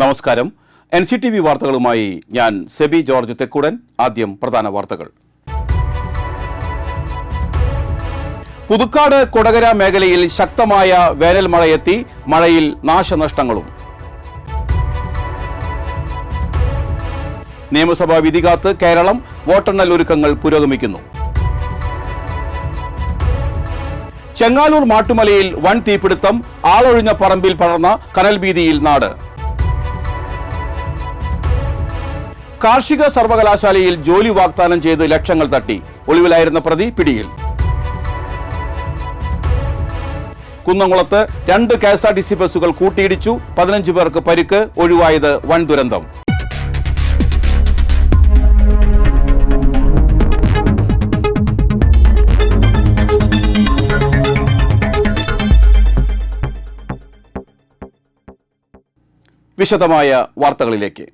നമസ്കാരം. Nctv വാർത്തകളുമായി ഞാൻ സെബി ജോർജ് തെക്കുടൻ. ആദ്യം പ്രധാന വാർത്തകൾ. പുതുക്കാട് കൊടകര മേഖലയിൽ ശക്തമായ വേനൽ മഴയെത്തി. മഴയിൽ നാശനഷ്ടങ്ങളും. നിയമസഭാ വിധി കാത്ത് കേരളം. വോട്ടെണ്ണൽ ഒരുക്കങ്ങൾ പുരോഗമിക്കുന്നു. ചെങ്ങാലൂർ മാട്ടുമലയിൽ വൻ തീപിടുത്തം. ആളൊഴിഞ്ഞ പറമ്പിൽ പടർന്ന കനൽ ഭീതിയിൽ നാട്. കാർഷിക സർവകലാശാലയിൽ ജോലി വാഗ്ദാനം ചെയ്ത് ലക്ഷങ്ങൾ തട്ടി. ഒളിവിലായിരുന്ന പ്രതി പിടിയിൽ. കുന്നംകുളത്ത് 2 KSRTC ബസ്സുകൾ കൂട്ടിയിടിച്ചു. 15 പേർക്ക് പരിക്ക്. ഒഴിവായത് വൻ ദുരന്തം. വിശദമായ വാർത്തകളിലേക്ക്.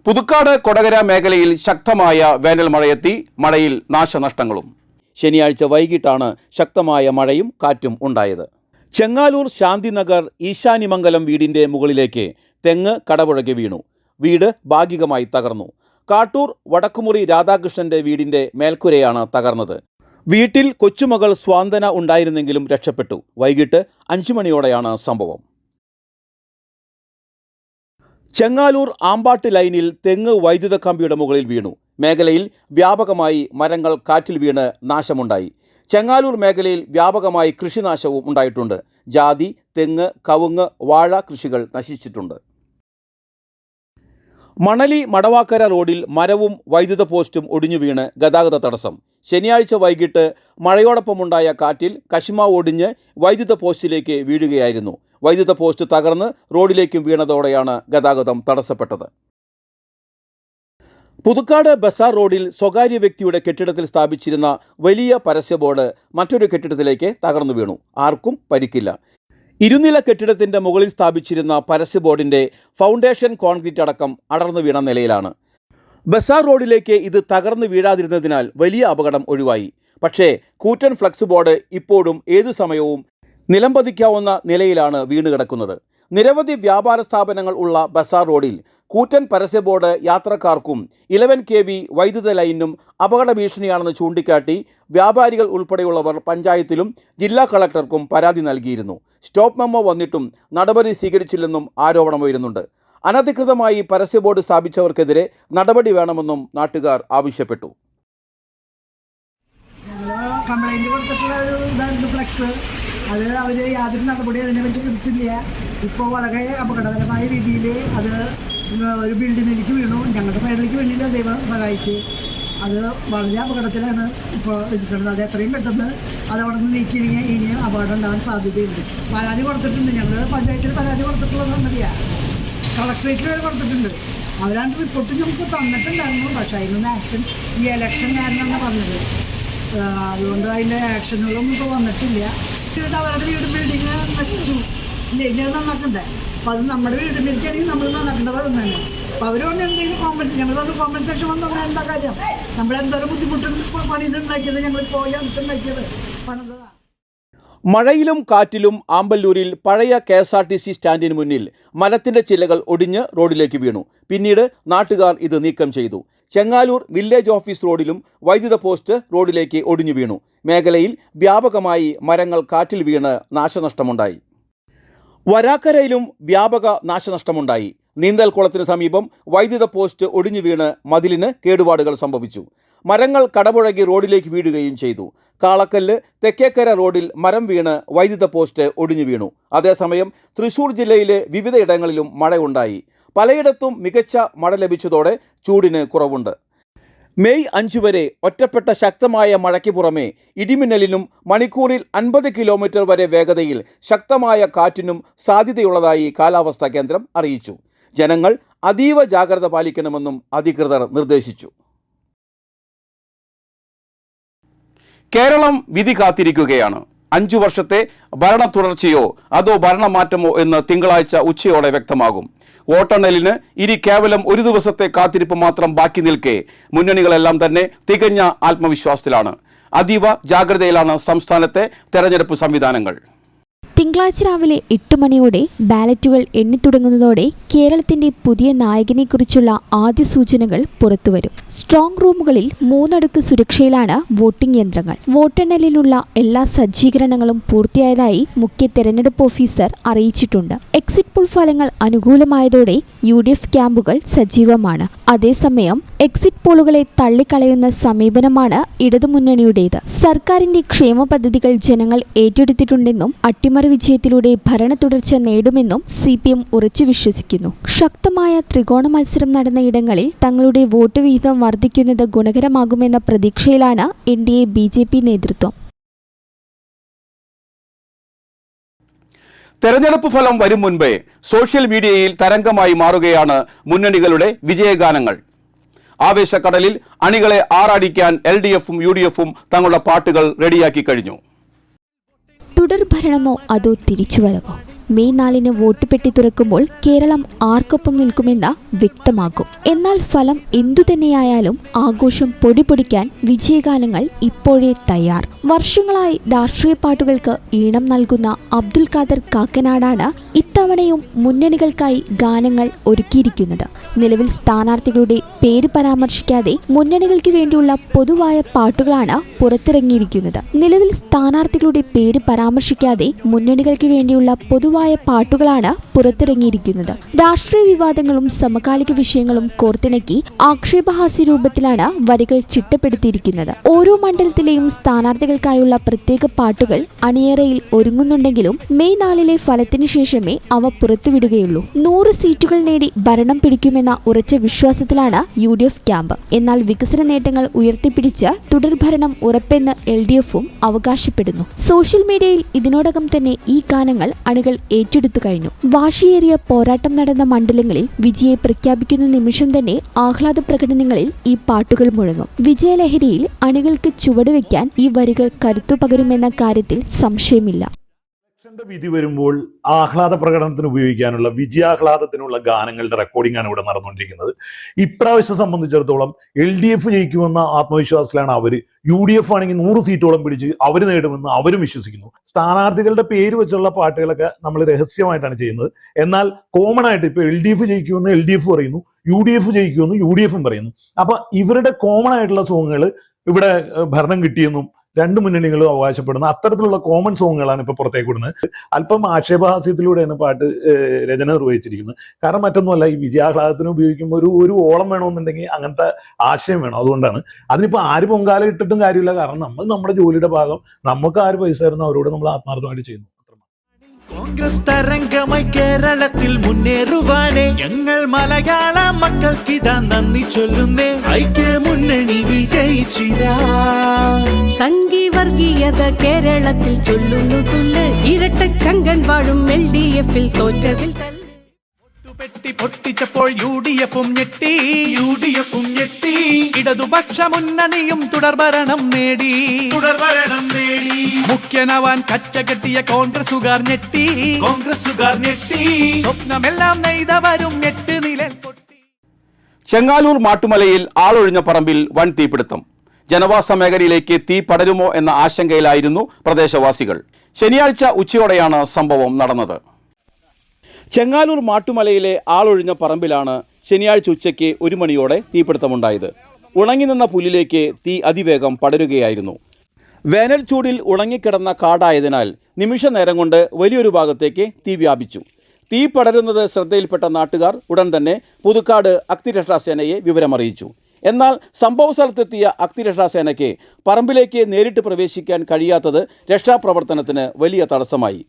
പുതുക്കാട് കൊടകര മേഖലയിൽ ശക്തമായ വേനൽ മഴയെത്തി. മഴയിൽ നാശനഷ്ടങ്ങളും. ശനിയാഴ്ച വൈകിട്ടാണ് ശക്തമായ മഴയും കാറ്റും ഉണ്ടായത്. ചെങ്ങാലൂർ ശാന്തിനഗർ ഈശാനിമംഗലം വീടിന്റെ മുകളിലേക്ക് തെങ്ങ് കടപുഴകി വീണു. വീട് ഭാഗികമായി തകർന്നു. കാട്ടൂർ വടക്കുമുറി രാധാകൃഷ്ണന്റെ വീടിന്റെ മേൽക്കുരയാണ് തകർന്നത്. വീട്ടിൽ കൊച്ചുമകൾ സ്വാന്തന ഉണ്ടായിരുന്നെങ്കിലും രക്ഷപ്പെട്ടു. വൈകിട്ട് 5 മണിയോടെയാണ് സംഭവം. ചെങ്ങാലൂർ ആമ്പാട്ട് ലൈനിൽ തെങ്ങ് വൈദ്യുത കമ്പിയുടെ മുകളിൽ വീണു. മേഖലയിൽ വ്യാപകമായി മരങ്ങൾ കാറ്റിൽ വീണ് നാശമുണ്ടായി. ചെങ്ങാലൂർ മേഖലയിൽ വ്യാപകമായി കൃഷിനാശവും ഉണ്ടായിട്ടുണ്ട്. ജാതി, തെങ്ങ്, കവുങ്ങ്, വാഴ കൃഷികൾ നശിച്ചിട്ടുണ്ട്. മണലി മടവാക്കര റോഡിൽ മരവും വൈദ്യുത പോസ്റ്റും ഒടിഞ്ഞു വീണ് ഗതാഗത തടസ്സം. ശനിയാഴ്ച വൈകിട്ട് മഴയോടൊപ്പമുണ്ടായ കാറ്റിൽ കശുമാ ഒടിഞ്ഞ് വൈദ്യുത പോസ്റ്റിലേക്ക് വീഴുകയായിരുന്നു. വൈദ്യുത പോസ്റ്റ് തകർന്ന് റോഡിലേക്കും വീണതോടെയാണ് ഗതാഗതം തടസ്സപ്പെട്ടത്. പുതുക്കാട് ബസാർ റോഡിൽ സ്വകാര്യ വ്യക്തിയുടെ കെട്ടിടത്തിൽ സ്ഥാപിച്ചിരുന്ന വലിയ പരസ്യ ബോർഡ് മറ്റൊരു കെട്ടിടത്തിലേക്ക് തകർന്നു വീണു. ആർക്കും പരിക്കില്ല. ഇരുനില കെട്ടിടത്തിന്റെ മുകളിൽ സ്ഥാപിച്ചിരുന്ന പരസ്യ ബോർഡിന്റെ ഫൗണ്ടേഷൻ കോൺക്രീറ്റ് അടക്കം അടർന്നു വീണ നിലയിലാണ്. ബസാർ റോഡിലേക്ക് ഇത് തകർന്നു വീഴാതിരുന്നതിനാൽ വലിയ അപകടം ഒഴിവായി. പക്ഷേ കൂറ്റൻ ഫ്ലക്സ് ബോർഡ് ഇപ്പോഴും ഏതു സമയവും നിലംപതിക്കാവുന്ന നിലയിലാണ് വീണുകിടക്കുന്നത്. നിരവധി വ്യാപാര സ്ഥാപനങ്ങൾ ഉള്ള ബസാർ റോഡിൽ കൂറ്റൻ പരസ്യ ബോർഡ് യാത്രക്കാർക്കും 11 kV വൈദ്യുത ലൈനിനും അപകട ഭീഷണിയാണെന്ന് ചൂണ്ടിക്കാട്ടി വ്യാപാരികൾ ഉൾപ്പെടെയുള്ളവർ പഞ്ചായത്തിലും ജില്ലാ കളക്ടർക്കും പരാതി നൽകിയിരുന്നു. സ്റ്റോപ്പ് മെമ്മോ വന്നിട്ടും നടപടി സ്വീകരിച്ചില്ലെന്നും ആരോപണമുയരുന്നുണ്ട്. അനധികൃതമായി പരസ്യ ബോർഡ് സ്ഥാപിച്ചവർക്കെതിരെ നടപടി വേണമെന്നും നാട്ടുകാർ ആവശ്യപ്പെട്ടു. അത് അവർ യാതൊരു നടപടി അതിനെപ്പറ്റി എടുത്തില്ല. ഇപ്പോൾ വളരെ അപകടകരമായ രീതിയിൽ അത് ഒരു ബിൽഡിങ്ങിലേക്ക് വീണു. ഞങ്ങളുടെ സൈഡിലേക്ക് വേണ്ടിയില്ല, ദൈവം സഹായിച്ച്. അത് വളരെ അപകടത്തിലാണ് ഇപ്പോൾ ഇരിക്കുന്നത്. അത് എത്രയും പെട്ടെന്ന് അത് അവിടെ നിന്ന് നീക്കിയില്ലെങ്കിൽ ഇനിയും അപകടം ഉണ്ടാകാൻ സാധ്യതയുണ്ട്. പരാതി കൊടുത്തിട്ടുണ്ട്. ഞങ്ങൾ പഞ്ചായത്തിൽ പരാതി കൊടുത്തിട്ടുള്ള സംഗതിയാണ്. കളക്ട്രേറ്റിൽ വരെ കൊടുത്തിട്ടുണ്ട്. അവരാണ്ട് റിപ്പോർട്ട് നമുക്ക് തന്നിട്ടുണ്ടായിരുന്നു. പക്ഷേ അതിനൊന്നും ആക്ഷൻ ഈ ഇലക്ഷൻ കാരനാണെന്ന് പറഞ്ഞത്. അതുകൊണ്ട് അതിൻ്റെ ആക്ഷനുകളൊന്നും ഇപ്പോൾ വന്നിട്ടില്ല. അവരുടെ വീട് ബിൽഡിങ് നശിച്ചു. ഇല്ല, ഇനി അത് നന്നാക്കണ്ടേ? അപ്പം അത് നമ്മുടെ വീട് ബിൽഡിങ്ങാണെങ്കിൽ നമ്മൾ നന്നാക്കേണ്ടത് തന്നെ. അപ്പോൾ അവർ പറഞ്ഞ എന്തെങ്കിലും ഞങ്ങൾ പറഞ്ഞ കോമ്പൻസേഷൻ വന്നാൽ എന്താ കാര്യം? നമ്മളെന്തോരം ബുദ്ധിമുട്ടുണ്ട് പണിതുണ്ടാക്കിയത്. ഞങ്ങളിപ്പോൾ അടുത്തുണ്ടാക്കിയത് പണിതതാണ്. മഴയിലും കാറ്റിലും ആമ്പല്ലൂരിൽ പഴയ KSRTC സ്റ്റാൻഡിന് മുന്നിൽ മരത്തിന്റെ ചില്ലകൾ ഒടിഞ്ഞ് റോഡിലേക്ക് വീണു. പിന്നീട് നാട്ടുകാർ ഇത് നീക്കം ചെയ്തു. ചെങ്ങാലൂർ വില്ലേജ് ഓഫീസ് റോഡിലും വൈദ്യുത പോസ്റ്റ് റോഡിലേക്ക് ഒടിഞ്ഞു വീണു. മേഖലയിൽ വ്യാപകമായി മരങ്ങൾ കാറ്റിൽ വീണ് നാശനഷ്ടമുണ്ടായി. വരാക്കരയിലും വ്യാപക നാശനഷ്ടമുണ്ടായി. നീന്തൽക്കുളത്തിന് സമീപം വൈദ്യുത പോസ്റ്റ് ഒടിഞ്ഞു വീണ് മതിലിന് കേടുപാടുകൾ സംഭവിച്ചു. മരങ്ങൾ കടപുഴകി റോഡിലേക്ക് വീഴുകയും ചെയ്തു. കാളക്കല്ല് തെക്കേക്കര റോഡിൽ മരം വീണ് വൈദ്യുത പോസ്റ്റ് ഒടിഞ്ഞു വീണു. അതേസമയം തൃശൂർ ജില്ലയിലെ വിവിധയിടങ്ങളിലും മഴയുണ്ടായി. പലയിടത്തും മികച്ച മഴ ലഭിച്ചതോടെ ചൂടിന് കുറവുണ്ട്. മെയ് 5 വരെ ഒറ്റപ്പെട്ട ശക്തമായ മഴയ്ക്ക് പുറമെ ഇടിമിന്നലിനും മണിക്കൂറിൽ 50 കിലോമീറ്റർ വരെ വേഗതയിൽ ശക്തമായ കാറ്റിനും സാധ്യതയുള്ളതായി കാലാവസ്ഥാ കേന്ദ്രം അറിയിച്ചു. ജനങ്ങൾ അതീവ ജാഗ്രത പാലിക്കണമെന്നും അധികൃതർ നിർദ്ദേശിച്ചു. കേരളം വിധി കാത്തിരിക്കുകയാണ്. 5 വർഷത്തെ ഭരണ തുടർച്ചയോ അതോ ഭരണമാറ്റമോ എന്ന് തിങ്കളാഴ്ച ഉച്ചയോടെ വ്യക്തമാകും. വോട്ടെണ്ണലിന് ഇനി കേവലം ഒരു ദിവസത്തെ കാത്തിരിപ്പ് മാത്രം ബാക്കി നിൽക്കെ മുന്നണികളെല്ലാം തന്നെ തികഞ്ഞ ആത്മവിശ്വാസത്തിലാണ്. അതീവ ജാഗ്രതയിലാണ് സംസ്ഥാനത്തെ തെരഞ്ഞെടുപ്പ് സംവിധാനങ്ങൾ. തിങ്കളാഴ്ച രാവിലെ 8 മണിയോടെ ബാലറ്റുകൾ എണ്ണിത്തുടങ്ങുന്നതോടെ കേരളത്തിന്റെ പുതിയ നായകനെക്കുറിച്ചുള്ള ആദ്യ സൂചനകൾ പുറത്തുവരും. സ്ട്രോങ് റൂമുകളിൽ 3 അടുക്ക് സുരക്ഷയിലാണ് വോട്ടിംഗ് യന്ത്രങ്ങൾ. വോട്ടെണ്ണലിനുള്ള എല്ലാ സജ്ജീകരണങ്ങളും പൂർത്തിയായതായി മുഖ്യ തെരഞ്ഞെടുപ്പ് ഓഫീസർ അറിയിച്ചിട്ടുണ്ട്. എക്സിറ്റ് പോൾ ഫലങ്ങൾ അനുകൂലമായതോടെ UDF ക്യാമ്പുകൾ സജീവമാണ്. അതേസമയം എക്സിറ്റ് പോളുകളെ തള്ളിക്കളയുന്ന സമീപനമാണ് ഇടതുമുന്നണിയുടേത്. സർക്കാരിന്റെ ക്ഷേമ പദ്ധതികൾ ജനങ്ങൾ ഏറ്റെടുത്തിട്ടുണ്ടെന്നും അട്ടിമറി വിജയത്തിലൂടെ ഭരണ തുടർച്ച നേടുമെന്നും CPM ഉറച്ചു വിശ്വസിക്കുന്നു. ശക്തമായ ത്രികോണ മത്സരം നടന്ന ഇടങ്ങളിൽ തങ്ങളുടെ വോട്ട് വിഹിതം വർദ്ധിക്കുന്നത് ഗുണകരമാകുമെന്ന പ്രതീക്ഷയിലാണ് NDA BJP നേതൃത്വം. തെരഞ്ഞെടുപ്പ് ഫലം വരും മുൻപേ സോഷ്യൽ മീഡിയയിൽ തരംഗമായി മാറുകയാണ് മുന്നണികളുടെ വിജയഗാനങ്ങൾ. ആവേശക്കടലിൽ അണികളെ ആറാടിക്കാൻ LDFും UDFും തങ്ങളുടെ പാട്ടുകൾ റെഡിയാക്കി കഴിഞ്ഞു. തുടർഭരണമോ അതോ തിരിച്ചുവരവോ? മെയ് 4 വോട്ട് പെട്ടി തുറക്കുമ്പോൾ കേരളം ആർക്കൊപ്പം നിൽക്കുമെന്ന് വ്യക്തമാകും. എന്നാൽ ഫലം എന്തുതന്നെയായാലും ആഘോഷം പൊടിപൊടിക്കാൻ വിജയഗാനങ്ങൾ ഇപ്പോഴേ തയ്യാർ. വർഷങ്ങളായി രാഷ്ട്രീയ പാട്ടുകൾക്ക് ഈണം നൽകുന്ന അബ്ദുൽ ഖാദർ കാക്കനാടാണ് ഇത്തവണയും മുന്നണികൾക്കായി ഗാനങ്ങൾ ഒരുക്കിയിരിക്കുന്നത്. നിലവിൽ സ്ഥാനാർത്ഥികളുടെ പേര് പരാമർശിക്കാതെ മുന്നണികൾക്ക് വേണ്ടിയുള്ള പൊതുവായ പാട്ടുകളാണ് പുറത്തിറങ്ങിയിരിക്കുന്നത്. നിലവിൽ സ്ഥാനാർത്ഥികളുടെ പേര് പരാമർശിക്കാതെ മുന്നണികൾക്ക് വേണ്ടിയുള്ള പൊതുവായ പാട്ടുകളാണ് പുറത്തിറങ്ങിയിരിക്കുന്നത്. രാഷ്ട്രീയ വിവാദങ്ങളും സമകാലിക വിഷയങ്ങളും കോർത്തിണക്കി ആക്ഷേപഹാസ്യ രൂപത്തിലാണ് വരികൾ ചിട്ടപ്പെടുത്തിയിരിക്കുന്നത്. ഓരോ മണ്ഡലത്തിലെയും സ്ഥാനാർത്ഥികൾക്കായുള്ള പ്രത്യേക പാട്ടുകൾ അണിയറയിൽ ഒരുങ്ങുന്നുണ്ടെങ്കിലും മെയ് 4 ഫലത്തിന് ശേഷമേ അവ പുറത്തുവിടുകയുള്ളൂ. 100 സീറ്റുകൾ നേടി ഭരണം പിടിക്കുമെന്ന ഉറച്ച വിശ്വാസത്തിലാണ് UDF ക്യാമ്പ്. എന്നാൽ വികസന നേട്ടങ്ങൾ ഉയർത്തിപ്പിടിച്ച് തുടർഭരണം ഉറപ്പെന്ന് LDFും അവകാശപ്പെടുന്നു. സോഷ്യൽ മീഡിയയിൽ ഇതിനോടകം തന്നെ ഈ ഗാനങ്ങൾ അണികൾ ഏറ്റെടുത്തു കഴിഞ്ഞു. വാശിയേറിയ പോരാട്ടം നടന്ന മണ്ഡലങ്ങളിൽ വിജയെ പ്രഖ്യാപിക്കുന്ന നിമിഷം തന്നെ ആഹ്ലാദ പ്രകടനങ്ങളിൽ ഈ പാട്ടുകൾ മുഴങ്ങും. വിജയലഹരിയിൽ അണികൾക്ക് ചുവടുവെക്കാൻ ഈ വരികൾ കരുത്തു പകരുമെന്ന കാര്യത്തിൽ സംശയമില്ല. വിധി വരുമ്പോൾ ആഹ്ലാദ പ്രകടനത്തിന് ഉപയോഗിക്കാനുള്ള വിജയാഹ്ലാദത്തിനുള്ള ഗാനങ്ങളുടെ റെക്കോർഡിംഗ് ആണ് ഇവിടെ നടന്നുകൊണ്ടിരിക്കുന്നത്. ഇപ്രാവശ്യം സംബന്ധിച്ചിടത്തോളം LDF ജയിക്കുമെന്ന ആത്മവിശ്വാസത്തിലാണ് അവർ. UDF ആണെങ്കിൽ 100 സീറ്റോളം പിടിച്ച് അവർ നേടുമെന്ന് അവരും വിശ്വസിക്കുന്നു. സ്ഥാനാർത്ഥികളുടെ പേര് വെച്ചുള്ള പാട്ടുകളൊക്കെ നമ്മൾ രഹസ്യമായിട്ടാണ് ചെയ്യുന്നത്. എന്നാൽ കോമൺ ആയിട്ട് ഇപ്പൊ LDF ജയിക്കുമെന്ന് LDF പറയുന്നു, UDF ജയിക്കുമെന്ന് UDFും പറയുന്നു. അപ്പൊ ഇവരുടെ കോമൺ ആയിട്ടുള്ള സോങ്ങുകൾ ഇവിടെ ഭരണം കിട്ടിയെന്നും രണ്ട് മുന്നണികളും അവകാശപ്പെടുന്ന അത്തരത്തിലുള്ള കോമൺ സോങ്ങുകളാണ് ഇപ്പൊ പുറത്തേക്ക് വിടുന്നത്. അല്പം ആക്ഷേപഹാസ്യത്തിലൂടെയാണ് പാട്ട് രചന നിർവഹിച്ചിരിക്കുന്നത്. കാരണം മറ്റൊന്നുമല്ല, ഈ വിജയാഹ്ലാദത്തിന് ഉപയോഗിക്കുമ്പോൾ ഒരു ഓളം വേണമെന്നുണ്ടെങ്കിൽ അങ്ങനത്തെ ആശയം വേണം. അതുകൊണ്ടാണ് അതിനിപ്പോ ആര് പൊങ്കാല ഇട്ടിട്ടും കാര്യമില്ല. കാരണം നമ്മൾ നമ്മുടെ ജോലിയുടെ ഭാഗം, നമുക്ക് ആര് പൈസ തരുന്നു അവരോട് നമ്മൾ ആത്മാർത്ഥമായിട്ട് ചെയ്യുന്നു. കോൺഗ്രസ് തരംഗമായി കേരളത്തിൽ മുന്നേറുവാനേ ഞങ്ങൾ മലയാള മക്കൾക്കിതാ നന്ദി ചൊല്ലുന്നേ. ഐക്യമുന്നണി വിജയിച്ചിതാ. സംഘീവർഗീയത കേരളത്തിൽ ചൊല്ലുന്നു സുല്ല്. ഇരട്ടച്ചങ്കൻ വാഴും LDFിൽ തോറ്റതിൽ പെട്ടി പൊട്ടിച്ചപ്പോൾ UDFും ഞെട്ടി. ഇടതുപക്ഷ മുന്നണിയും തുടർഭരണം നേടി. മുഖ്യനാവാൻ കച്ചകെട്ടിയ കോൺഗ്രസുകാർ ഞെട്ടി. സ്വപ്നമെല്ലാം നെയ്തവരും 8 നിലയിൽ പൊട്ടി. ചെങ്ങാലൂർ മാട്ടുമലയിൽ ആളൊഴിഞ്ഞ പറമ്പിൽ വൻ തീപിടുത്തം. ജനവാസ മേഖലയിലേക്ക് തീ പടരുമോ എന്ന ആശങ്കയിലായിരുന്നു പ്രദേശവാസികൾ. ശനിയാഴ്ച ഉച്ചയോടെയാണ് സംഭവം നടന്നത്. ചെങ്ങാലൂർ മാട്ടുമലയിലെ ആളൊഴിഞ്ഞ പറമ്പിലാണ് ശനിയാഴ്ച ഉച്ചയ്ക്ക് 1 മണിയോടെ തീപിടുത്തമുണ്ടായത്. ഉണങ്ങി നിന്ന പുല്ലിലേക്ക് തീ അതിവേഗം പടരുകയായിരുന്നു. വേനൽ ചൂടിൽ ഉണങ്ങിക്കിടന്ന കാടായതിനാൽ നിമിഷ നേരം കൊണ്ട് വലിയൊരു ഭാഗത്തേക്ക് തീ വ്യാപിച്ചു. തീ പടരുന്നത് ശ്രദ്ധയിൽപ്പെട്ട നാട്ടുകാർ ഉടൻ തന്നെ പുതുക്കാട് അഗ്നിരക്ഷാസേനയെ വിവരമറിയിച്ചു. എന്നാൽ സംഭവ സ്ഥലത്തെത്തിയ അഗ്നിരക്ഷാസേനയ്ക്ക് പറമ്പിലേക്ക് നേരിട്ട് പ്രവേശിക്കാൻ കഴിയാത്തത് രക്ഷാപ്രവർത്തനത്തിന് വലിയ തടസ്സമായി.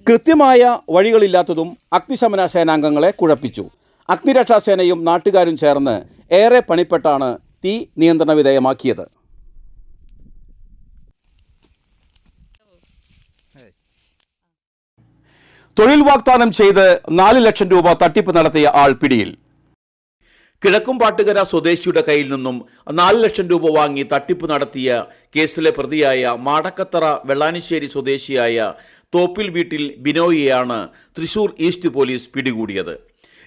കൃത്യമായ വഴികളില്ലാത്തതും അഗ്നിശമന സേനാംഗങ്ങളെ കുഴപ്പിച്ചു. അഗ്നിരക്ഷാസേനയും നാട്ടുകാരും ചേർന്ന് ഏറെ പണിപ്പെട്ടാണ് തീ നിയന്ത്രണ വിധേയമാക്കിയത്. തൊഴിൽ വാഗ്ദാനം ചെയ്ത് 4 ലക്ഷം രൂപ തട്ടിപ്പ് നടത്തിയ ആൾ പിടിയിൽ. കിഴക്കുംപാട്ടുകര സ്വദേശിയുടെ കയ്യിൽ നിന്നും 4 ലക്ഷം രൂപ വാങ്ങി തട്ടിപ്പ് നടത്തിയ കേസിലെ പ്രതിയായ മാടക്കത്തറ വെള്ളാനിശ്ശേരി സ്വദേശിയായ തോപ്പിൽ വീട്ടിൽ ബിനോയിയെയാണ് തൃശൂർ ഈസ്റ്റ് പോലീസ് പിടികൂടിയത്.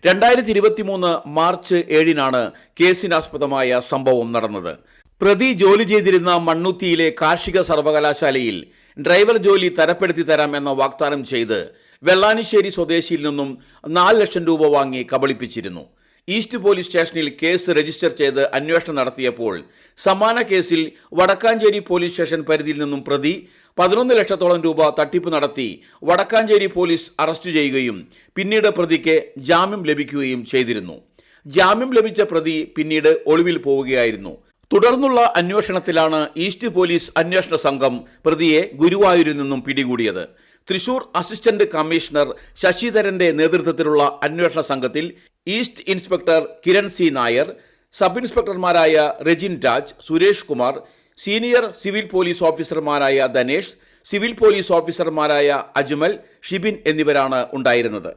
2023 മാർച്ച് 7 കേസിനാസ്പദമായ സംഭവം നടന്നത്. പ്രതി ജോലി ചെയ്തിരുന്ന മണ്ണുത്തിയിലെ കാർഷിക സർവകലാശാലയിൽ ഡ്രൈവർ ജോലി തരപ്പെടുത്തി തരാം എന്ന വാഗ്ദാനം ചെയ്ത് വെള്ളാനിശ്ശേരി സ്വദേശിയിൽ നിന്നും 4 ലക്ഷം രൂപ വാങ്ങി കബളിപ്പിച്ചിരുന്നു. ഈസ്റ്റ് പോലീസ് സ്റ്റേഷനിൽ കേസ് രജിസ്റ്റർ ചെയ്ത് അന്വേഷണം നടത്തിയപ്പോൾ സമാന കേസിൽ വടക്കാഞ്ചേരി പോലീസ് സ്റ്റേഷൻ പരിധിയിൽ നിന്നും പ്രതി 11 ലക്ഷത്തോളം രൂപ തട്ടിപ്പ് നടത്തി വടക്കാഞ്ചേരി പോലീസ് അറസ്റ്റ് ചെയ്യുകയും പിന്നീട് പ്രതിക്ക് ജാമ്യം ലഭിക്കുകയും ചെയ്തിരുന്നു. ജാമ്യം ലഭിച്ച പ്രതി പിന്നീട് ഒളിവിൽ പോവുകയായിരുന്നു. തുടർന്നുള്ള അന്വേഷണത്തിലാണ് ഈസ്റ്റ് പോലീസ് അന്വേഷണ സംഘം പ്രതിയെ ഗുരുവായൂരിൽ നിന്നും പിടികൂടിയത്. തൃശൂർ അസിസ്റ്റന്റ് കമ്മീഷണർ ശശിധരന്റെ നേതൃത്വത്തിലുള്ള അന്വേഷണ സംഘത്തിൽ east inspector Kiran C Nair, sub ഇൻസ്പെക്ടർമാരായ Rejin Raj, Suresh Kumar, senior civil police ഓഫീസർമാരായ ധനേഷ്, സിവിൽ പോലീസ് ഓഫീസർമാരായ അജ്മൽ, ഷിബിൻ എന്നിവരാണ് ഉണ്ടായിരുന്നത്.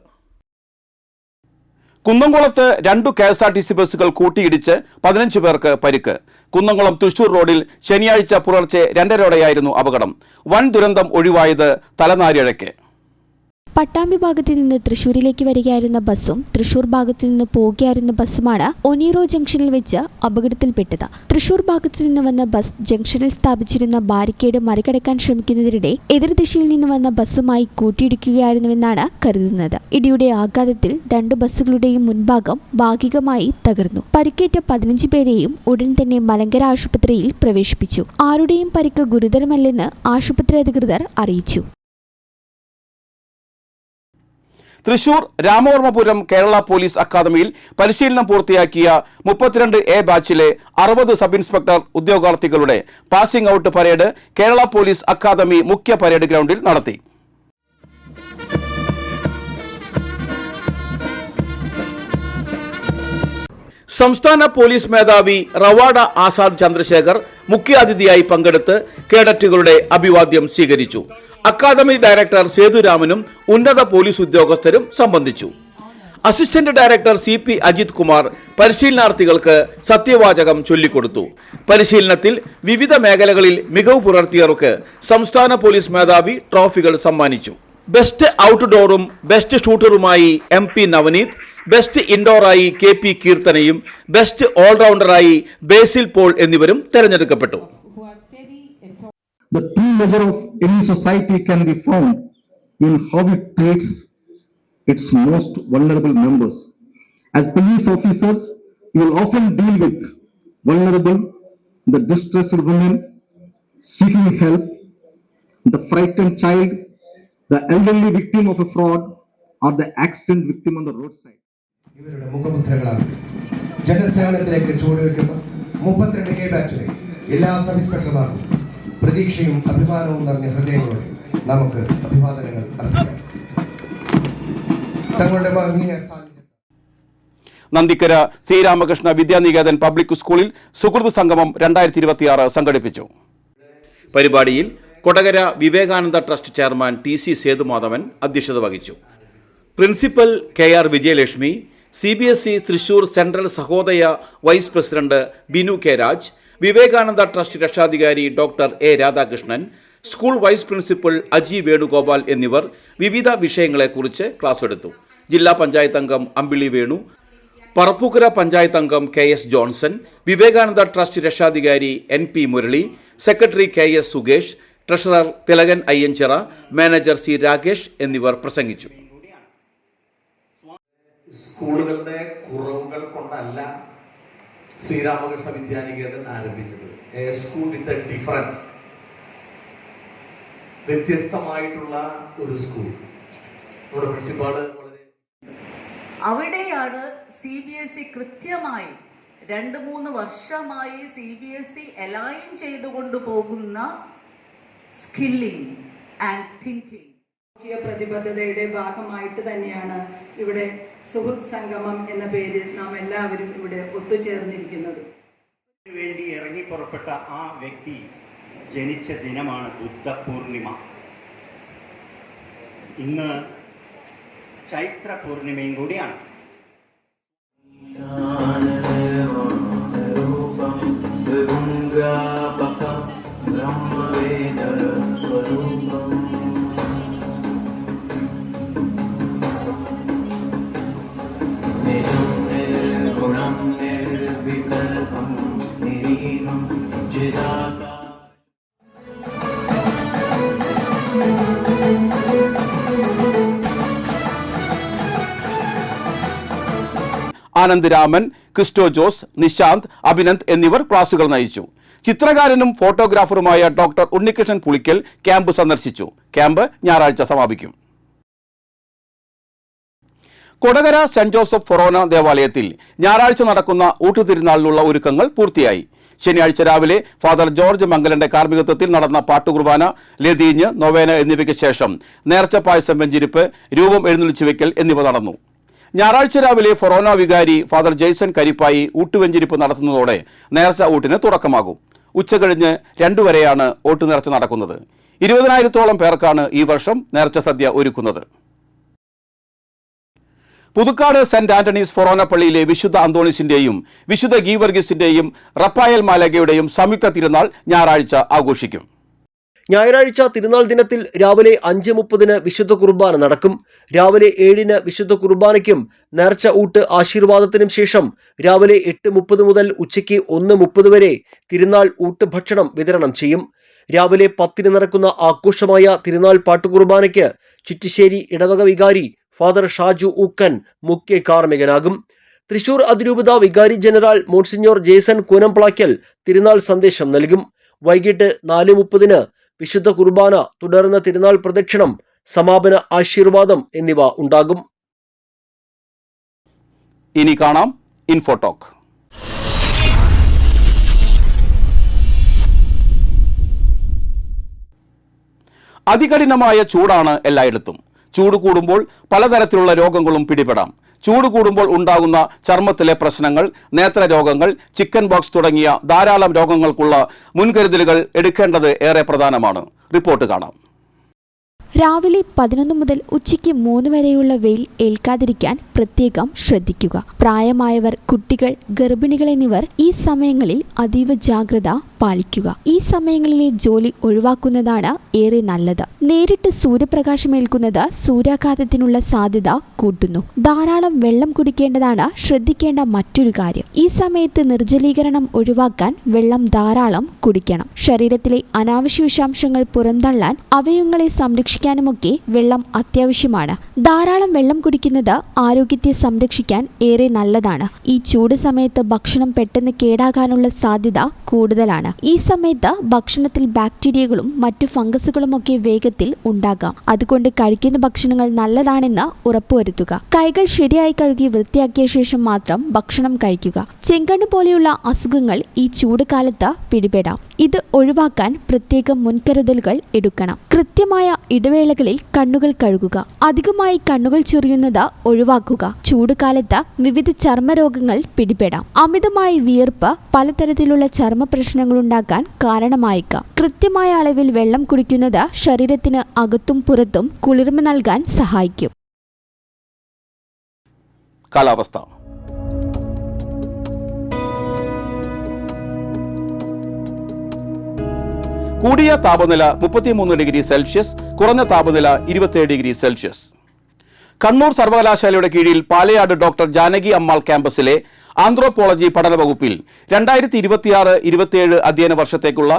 കുന്നംകുളത്ത് 2 KSRTC ബസ്സുകൾ കൂട്ടിയിടിച്ച് 15 പേർക്ക് പരിക്ക്. കുന്നംകുളം തൃശൂർ റോഡിൽ ശനിയാഴ്ച പുലർച്ചെ 2:30 അപകടം. വൻ ദുരന്തം ഒഴിവായത് തലനാരിഴയ്ക്ക്. പട്ടാമ്പി ഭാഗത്തു നിന്ന് തൃശൂരിലേക്ക് വരികയായിരുന്ന ബസ്സും തൃശൂർ ഭാഗത്തു നിന്ന് പോകുകയായിരുന്ന ബസ്സുമാണ് ഒനീറോ ജംഗ്ഷനിൽ വെച്ച് അപകടത്തിൽപ്പെട്ടത്. തൃശൂർ ഭാഗത്തു നിന്ന് വന്ന ബസ് ജംഗ്ഷനിൽ സ്ഥാപിച്ചിരുന്ന ബാരിക്കേഡ് മറികടക്കാൻ ശ്രമിക്കുന്നതിനിടെ എതിർദിശയിൽ നിന്ന് വന്ന ബസ്സുമായി കൂട്ടിയിടിക്കുകയായിരുന്നുവെന്നാണ് കരുതുന്നത്. ഇടിയുടെ ആഘാതത്തിൽ 2 ബസ്സുകളുടെയും മുൻഭാഗം ഭാഗികമായി തകർന്നു. പരിക്കേറ്റ 15 പേരെയും ഉടൻ തന്നെ മലങ്കര ആശുപത്രിയിൽ പ്രവേശിപ്പിച്ചു. ആരുടെയും പരിക്ക് ഗുരുതരമല്ലെന്ന് ആശുപത്രി അധികൃതർ അറിയിച്ചു. തൃശൂർ രാമവർമ്മപുരം കേരള പോലീസ് അക്കാദമിയിൽ പരിശീലനം പൂർത്തിയാക്കിയ 32A ബാച്ചിലെ 60 സബ് ഇൻസ്പെക്ടർ ഉദ്യോഗാർത്ഥികളുടെ passing out parade Kerala police academy മുഖ്യ പരേഡ് ഗ്രൗണ്ടിൽ നടത്തി. സംസ്ഥാന പോലീസ് മേധാവി റവാഡ ആസാദ് ചന്ദ്രശേഖർ മുഖ്യാതിഥിയായി പങ്കെടുത്ത് കേഡറ്റുകളുടെ അഭിവാദ്യം സ്വീകരിച്ചു. അക്കാദമി ഡയറക്ടർ സേതുരാമനും ഉന്നത പോലീസ് ഉദ്യോഗസ്ഥരും സംബന്ധിച്ചു. Assistant director CP Ajith Kumar പരിശീലനാർത്ഥികൾക്ക് സത്യവാചകം ചൊല്ലിക്കൊടുത്തു. പരിശീലനത്തിൽ വിവിധ മേഖലകളിൽ മികവ് പുലർത്തിയവർക്ക് സംസ്ഥാന പോലീസ് മേധാവി ട്രോഫികൾ സമ്മാനിച്ചു. ബെസ്റ്റ് ഔട്ട്ഡോറും ബെസ്റ്റ് ഷൂട്ടറുമായി MP നവനീത്, ബെസ്റ്റ് ഇൻഡോറായി KP കീർത്തനയും ബെസ്റ്റ് ഓൾറൗണ്ടറായി ബേസിൽ പോൾ എന്നിവരും തെരഞ്ഞെടുക്കപ്പെട്ടു. The true measure of any society can be found in how it treats its most vulnerable members. As police officers, you will often deal with vulnerable, the distressed women seeking help, the frightened child, the elderly victim of a fraud, or the accident victim on the roadside. ഇവരുടെ മുഖമുദ്രകളാണ് ജനസേവനത്തിലേക്ക് ചുവടുവെക്കുന്ന 32K ബാച്ചിലെ എല്ലാ sub ഇൻസ്പെക്ടർമാർക്കും പ്രതീക്ഷയും അഭിമാനവും നിറഞ്ഞ ഹൃദയങ്ങളോടെ നമുക്ക് അഭിവാദനങ്ങൾ അർപ്പിക്കാം. തങ്ങളുടെ Nandikkara Sri Ramakrishna Vidya Niketan public സ്കൂളിൽ സുഹൃത്ത് സംഗമം 2026 സംഘടിപ്പിച്ചു. പരിപാടിയിൽ Kodakara Vivekananda trust chairman TC Sethumadhavan അധ്യക്ഷത വഹിച്ചു. Principal KR Vijayalakshmi, CBSE Thrissur central Sahodaya vice president Binu K Raj, Vivekananda trust രക്ഷാധികാരി doctor A Radhakrishnan, school vice principal Aji Venugopal എന്നിവർ വിവിധ വിഷയങ്ങളെക്കുറിച്ച് ക്ലാസ് എടുത്തു. ജില്ലാ പഞ്ചായത്ത് അംഗം അമ്പിളി വേണു, പറപ്പൂക്കര പഞ്ചായത്ത് അംഗം KS ജോൺസൺ, വിവേകാനന്ദ ട്രസ്റ്റ് രക്ഷാധികാരി NP Murali, secretary KS Sukesh, treasurer Thilakan Ayyanchira, manager C Rakesh എന്നിവർ പ്രസംഗിച്ചു. സ്കൂളുകളുടെ കുറവുകൾ കൊണ്ടല്ല ശ്രീരാമകൃഷ്ണ വിദ്യാനികേതൻ ആരംഭിച്ചത്. A school with a difference, വ്യത്യസ്തമായിട്ടുള്ള ഒരു സ്കൂൾ. നമ്മുടെ പ്രിൻസിപ്പാള് അവിടെയാണ് CBSE കൃത്യമായി 2-3 വർഷമായി CBSE അലൈൻ ചെയ്തുകൊണ്ട് പോകുന്ന സ്കില്ലിംഗ് ആൻഡ് തിങ്കിങ് പ്രതിബദ്ധതയുടെ ഭാഗമായിട്ട് തന്നെയാണ് ഇവിടെ സുഹൃത്ത് സംഗമം എന്ന പേരിൽ നാം എല്ലാവരും ഇവിടെ ഒത്തുചേർന്നിരിക്കുന്നത്. വേണ്ടി ഇറങ്ങി പുറപ്പെട്ട ആ വ്യക്തി ജനിച്ച ദിനമാണ് ബുദ്ധ പൂർണിമ. ഇന്ന് ചൈത്ര പൂർണിമയും കൂടിയാണ്. ആനന്ദ് രാമൻ, ക്രിസ്റ്റോ ജോസ്, നിശാന്ത്, അഭിനന്ദ് എന്നിവർ ക്ലാസുകൾ നയിച്ചു. ചിത്രകാരനും ഫോട്ടോഗ്രാഫറുമായ ഡോക്ടർ ഉണ്ണികൃഷ്ണൻ പുളിക്കൽ ക്യാമ്പ് സന്ദർശിച്ചു. ക്യാമ്പ് ഞായറാഴ്ച സമാപിക്കും. കൊടകര സെന്റ് ജോസഫ് ഫൊറോന ദേവാലയത്തിൽ ഞായറാഴ്ച നടക്കുന്ന ഊട്ടുതിരുനാളിനുള്ള ഒരുക്കങ്ങൾ പൂർത്തിയായി. ശനിയാഴ്ച രാവിലെ ഫാദർ ജോർജ് മംഗലന്റെ കാർമ്മികത്വത്തിൽ നടന്ന പാട്ടുകുർബാന, ലതീഞ്ഞ്, നൊവേന എന്നിവയ്ക്ക് ശേഷം നേർച്ച പായസം, വെഞ്ചിരിപ്പ്, രൂപം എഴുന്നള്ളിച്ചു വയ്ക്കൽ എന്നിവ നടന്നു. ഞായറാഴ്ച രാവിലെ ഫൊറോന വികാരി ഫാദർ ജെയ്സൺ കരിപ്പായി ഊട്ടുവെഞ്ചിരിപ്പ് നടത്തുന്നതോടെ നേർച്ച ഊട്ടിന് തുടക്കമാകും. ഉച്ചകഴിഞ്ഞ് 2 വരെയാണ് ഊട്ടുനേർച്ച നടക്കുന്നത്. 20,000-ഓളം പേർക്കാണ് ഈ വർഷം നേർച്ച സദ്യ ഒരുക്കുന്നത്. പുതുക്കാട് സെന്റ് ആന്റണീസ് ഫൊറോന പള്ളിയിലെ വിശുദ്ധ അന്തോണീസിന്റെയും വിശുദ്ധ ഗീവർഗീസിന്റെയും റപ്പായൽ മാലകയുടെയും സംയുക്ത തിരുനാൾ ഞായറാഴ്ച ആഘോഷിക്കും. ഞായറാഴ്ച തിരുനാൾ ദിനത്തിൽ രാവിലെ 5:30 വിശുദ്ധ കുർബാന നടക്കും. രാവിലെ 7 വിശുദ്ധ കുർബാനയ്ക്കും നേർച്ച ഊട്ട് ആശീർവാദത്തിനും ശേഷം രാവിലെ 8:30 മുതൽ ഉച്ചയ്ക്ക് 1:30 വരെ തിരുനാൾ ഊട്ട് ഭക്ഷണം വിതരണം ചെയ്യും. രാവിലെ 10 നടക്കുന്ന ആഘോഷമായ തിരുനാൾ പാട്ടുകുർബാനയ്ക്ക് ചിറ്റിശ്ശേരി ഇടവക വികാരി ഫാദർ ഷാജു ഊക്കൻ മുഖ്യ കാർമ്മികനാകും. തൃശൂർ അതിരൂപത വികാരി ജനറൽ മോൺസിഞ്ഞോർ ജേസൺ കൂനംപ്ലാക്കൽ തിരുനാൾ സന്ദേശം നൽകും. വൈകിട്ട് 4:30 വിശുദ്ധ കുർബാന, തുടർന്ന് തിരുനാൾ പ്രദക്ഷിണം, സമാപന ആശീർവാദം എന്നിവ ഉണ്ടാകും. ഇനി കാണാം ഇൻഫോടോക്ക്. അതികഠിനമായ ചൂടാണ് എല്ലായിടത്തും. ചൂട് കൂടുമ്പോൾ പലതരത്തിലുള്ള രോഗങ്ങളും പിടിപെടാം. ചൂട് കൂടുമ്പോൾ ഉണ്ടാകുന്ന ചർമ്മത്തിലെ പ്രശ്നങ്ങൾ, നേത്രരോഗങ്ങൾ, ചിക്കൻ ബോക്സ് തുടങ്ങിയ ധാരാളം രോഗങ്ങൾക്കുള്ള മുൻകരുതലുകൾ എടുക്കേണ്ടത് ഏറെ പ്രധാനമാണ്. റിപ്പോർട്ട് കാണാം. രാവിലെ 11 മുതൽ ഉച്ചയ്ക്ക് 3 വരെയുള്ള വെയിൽ ഏൽക്കാതിരിക്കാൻ പ്രത്യേകം ശ്രദ്ധിക്കുക. പ്രായമായവർ, കുട്ടികൾ, ഗർഭിണികൾ എന്നിവർ ഈ സമയങ്ങളിൽ അതീവ ജാഗ്രത പാലിക്കുക. ഈ സമയങ്ങളിലെ ജോലി ഒഴിവാക്കുന്നതാണ് ഏറെ നല്ലത്. നേരിട്ട് സൂര്യപ്രകാശമേൽക്കുന്നത് സൂര്യാഘാതത്തിനുള്ള സാധ്യത കൂട്ടുന്നു. ധാരാളം വെള്ളം കുടിക്കേണ്ടതാണ് ശ്രദ്ധിക്കേണ്ട മറ്റൊരു കാര്യം. ഈ സമയത്ത് നിർജ്ജലീകരണം ഒഴിവാക്കാൻ വെള്ളം ധാരാളം കുടിക്കണം. ശരീരത്തിലെ അനാവശ്യ വിഷാംശങ്ങൾ പുറന്തള്ളാൻ, അവയവങ്ങളെ സംരക്ഷിക്കാനുമൊക്കെ വെള്ളം അത്യാവശ്യമാണ്. ധാരാളം വെള്ളം കുടിക്കുന്നത് ആരോഗ്യത്തെ സംരക്ഷിക്കാൻ ഏറെ നല്ലതാണ്. ഈ ചൂട് സമയത്ത് ഭക്ഷണം പെട്ടെന്ന് കേടാകാനുള്ള സാധ്യത കൂടുതലാണ്. ഈ സമയത്ത് ഭക്ഷണത്തിൽ ബാക്ടീരിയകളും മറ്റു ഫംഗസുകളുമൊക്കെ വേഗത്തിൽ ഉണ്ടാകാം. അതുകൊണ്ട് കഴിക്കുന്ന ഭക്ഷണങ്ങൾ നല്ലതാണെന്ന് ഉറപ്പുവരുത്തുക. കൈകൾ ശരിയായി കഴുകി വൃത്തിയാക്കിയ ശേഷം മാത്രം ഭക്ഷണം കഴിക്കുക. ചെങ്കണ്ണ് പോലെയുള്ള അസുഖങ്ങൾ ഈ ചൂട് കാലത്ത് പിടിപെടാം. ഇത് ഒഴിവാക്കാൻ പ്രത്യേകം മുൻകരുതലുകൾ എടുക്കണം. കൃത്യമായ ഇടവേളകളിൽ കണ്ണുകൾ കഴുകുക. അധികമായി കണ്ണുകൾ ചൊറിയുന്നത് ഒഴിവാക്കുക. ചൂടുകാലത്ത് വിവിധ ചർമ്മരോഗങ്ങൾ പിടിപെടാം. അമിതമായി വിയർപ്പ് പലതരത്തിലുള്ള ചർമ്മ പ്രശ്നങ്ങൾ ഉണ്ടാക്കാൻ കാരണമായേക്കാം. കൃത്യമായ അളവിൽ വെള്ളം കുടിക്കുന്നത് ശരീരത്തിന് അകത്തും പുറത്തും കുളിർമ നൽകാൻ സഹായിക്കും. കാലാവസ്ഥ. കൂടിയ താപനില 33 ഡിഗ്രി സെൽഷ്യസ്, കുറഞ്ഞ താപനില 27 ഡിഗ്രി സെൽഷ്യസ്. കണ്ണൂർ സർവകലാശാലയുടെ കീഴിൽ പാലയാട് ഡോക്ടർ ജാനകി അമ്മാൾ ക്യാമ്പസിലെ ആന്ത്രോപോളജി പഠന വകുപ്പിൽ 2026-27 അധ്യയന വർഷത്തേക്കുള്ള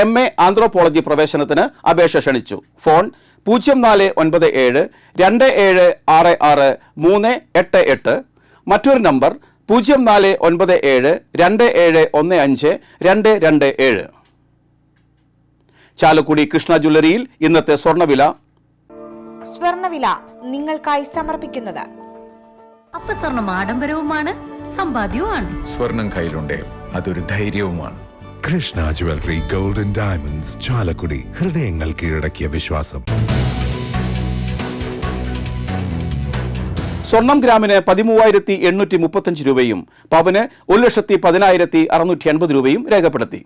MA ആന്ത്രോപോളജി പ്രവേശനത്തിന് അപേക്ഷ ക്ഷണിച്ചു. ഫോൺ 0497 2766 388. മറ്റൊരു നമ്പർ 0497 2715 227. ചാലക്കുടി കൃഷ്ണ ജ്വല്ലറിയിൽ ഇന്നത്തെ സ്വർണ്ണവില നിങ്ങൾക്കായി സമർപ്പിക്കുന്നത് അപ്പസ്വർണം ആഡംബരവുമാണ്, സമ്പാദ്യവുമാണ്. സ്വർണം കയ്യിലുണ്ടേ അതൊരു ധൈര്യവുമാണ്. Krishna jewellery, gold and diamonds, Chalakudy. ഹൃദയങ്ങൾ കീഴടക്കിയ വിശ്വാസം. സ്വർണം ഗ്രാമിന് 13,835 രൂപയും പവന് 1,10,680 രൂപയും രേഖപ്പെടുത്തി.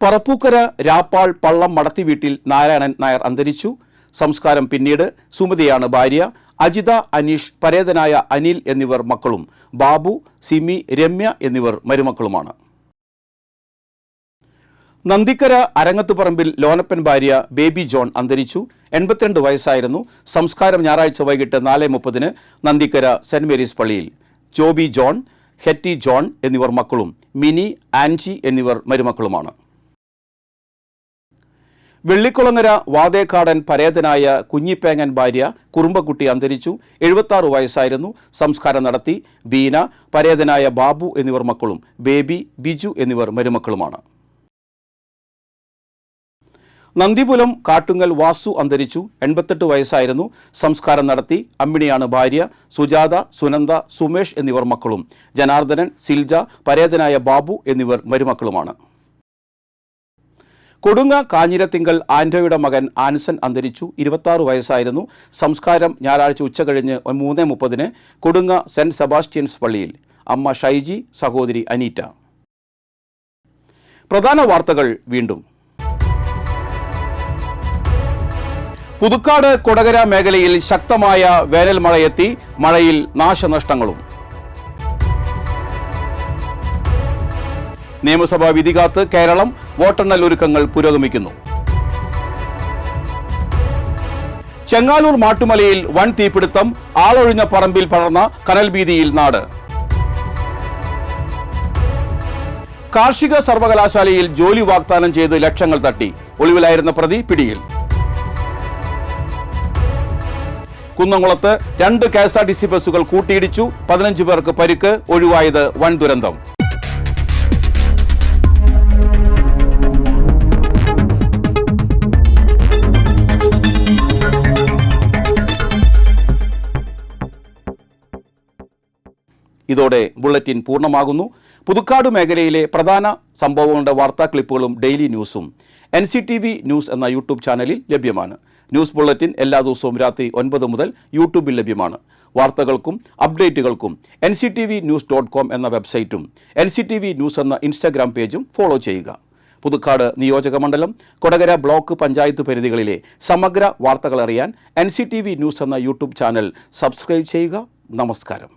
പറപ്പൂക്കര രാപ്പാൾ പള്ളം മടത്തി വീട്ടിൽ നാരായണൻ നായർ അന്തരിച്ചു. സംസ്കാരം പിന്നീട്. സുമതിയാണ് ഭാര്യ. അജിത, അനീഷ്, പരേതനായ അനിൽ എന്നിവർ മക്കളും. ബാബു, സിമി, രമ്യ എന്നിവർ മരുമക്കളുമാണ്. നന്ദിക്കര അരങ്ങത്തുപറമ്പിൽ ലോനപ്പൻ ഭാര്യ ബേബി ജോൺ അന്തരിച്ചു. 82 വയസ്സായിരുന്നു. സംസ്കാരം ഞായറാഴ്ച വൈകിട്ട് 4:30 നന്ദിക്കര സെന്റ് മേരീസ് പള്ളിയിൽ. ജോബി ജോൺ, ഹെറ്റി ജോൺ എന്നിവർ മക്കളും. മിനി, ആൻജി എന്നിവർ മരുമക്കളുമാണ്. വെള്ളിക്കുളങ്ങര വാതേക്കാടൻ പരേതനായ കുഞ്ഞിപ്പേങ്ങൻ ഭാര്യ കുറുമ്പക്കുട്ടി അന്തരിച്ചു. 76 വയസ്സായിരുന്നു. സംസ്കാരം നടത്തി. ബീന, പരേതനായ ബാബു എന്നിവർ മക്കളും, ബേബി, ബിജു എന്നിവർ മരുമക്കളുമാണ്. നന്ദിപുലം കാട്ടുങ്ങൽ വാസു അന്തരിച്ചു. 88 വയസ്സായിരുന്നു. സംസ്കാരം നടത്തി. അമ്മിണിയാണ് ഭാര്യ. സുജാത, സുനന്ദ, സുമേഷ് എന്നിവർ മക്കളും, ജനാർദ്ദനൻ, സിൽജ, പരേതനായ ബാബു എന്നിവർ മരുമക്കളുമാണ്. കൊടുങ്ങ കാഞ്ഞിരത്തിങ്കൽ ആൻഡോയുടെ മകൻ ആൻസൺ അന്തരിച്ചു. 26 വയസ്സായിരുന്നു. സംസ്കാരം ഞായറാഴ്ച ഉച്ചകഴിഞ്ഞ് 3:30 കൊടുങ്ങ സെന്റ് സെബാസ്റ്റ്യൻസ് പള്ളിയിൽ. അമ്മ ഷൈജി, സഹോദരി അനീറ്റ. പ്രധാന വാർത്തകൾ വീണ്ടും. പുതുക്കാട് കൊടകര മേഖലയിൽ ശക്തമായ വേനൽ മഴയെത്തി. മഴയിൽ നാശനഷ്ടങ്ങളും. നിയമസഭാ വിധി കാത്ത് കേരളം. വോട്ടെണ്ണൽ ഒരുക്കങ്ങൾ പുരോഗമിക്കുന്നു. ചെങ്ങാലൂർ മാട്ടുമലയിൽ വൻ തീപിടുത്തം. ആളൊഴിഞ്ഞ പറമ്പിൽ പടർന്ന കനൽ ഭീതിയിൽ നാട്. കാർഷിക സർവകലാശാലയിൽ ജോലി വാഗ്ദാനം ചെയ്ത് ലക്ഷങ്ങൾ തട്ടി. ഒളിവിലായിരുന്ന പ്രതി പിടിയിൽ. കുന്നംകുളത്ത് 2 KSRTC ബസ്സുകൾ കൂട്ടിയിടിച്ചു. 15 പേർക്ക് പരിക്ക്. ഒഴിവായത് വൻ ദുരന്തം. ഇതോടെ ബുള്ളറ്റിൻ പൂർണ്ണമാകുന്നു. പുതുക്കാട് മേഖലയിലെ പ്രധാന സംഭവങ്ങളുടെ വാർത്താ ക്ലിപ്പുകളും ഡെയിലി ന്യൂസും Nctv ന്യൂസ് എന്ന യൂട്യൂബ് ചാനലിൽ ലഭ്യമാണ്. ന്യൂസ് ബുള്ളറ്റിൻ എല്ലാ ദിവസവും രാത്രി 9 മുതൽ യൂട്യൂബിൽ ലഭ്യമാണ്. വാർത്തകൾക്കും അപ്ഡേറ്റുകൾക്കും nctvnews.com എന്ന വെബ്സൈറ്റും Nctv ന്യൂസ് എന്ന ഇൻസ്റ്റാഗ്രാം പേജും ഫോളോ ചെയ്യുക. പുതുക്കാട് നിയോജക മണ്ഡലം, കൊടകര ബ്ലോക്ക് പഞ്ചായത്ത് പരിധികളിലെ സമഗ്ര വാർത്തകളറിയാൻ Nctv ന്യൂസ് എന്ന യൂട്യൂബ് ചാനൽ സബ്സ്ക്രൈബ് ചെയ്യുക. നമസ്കാരം.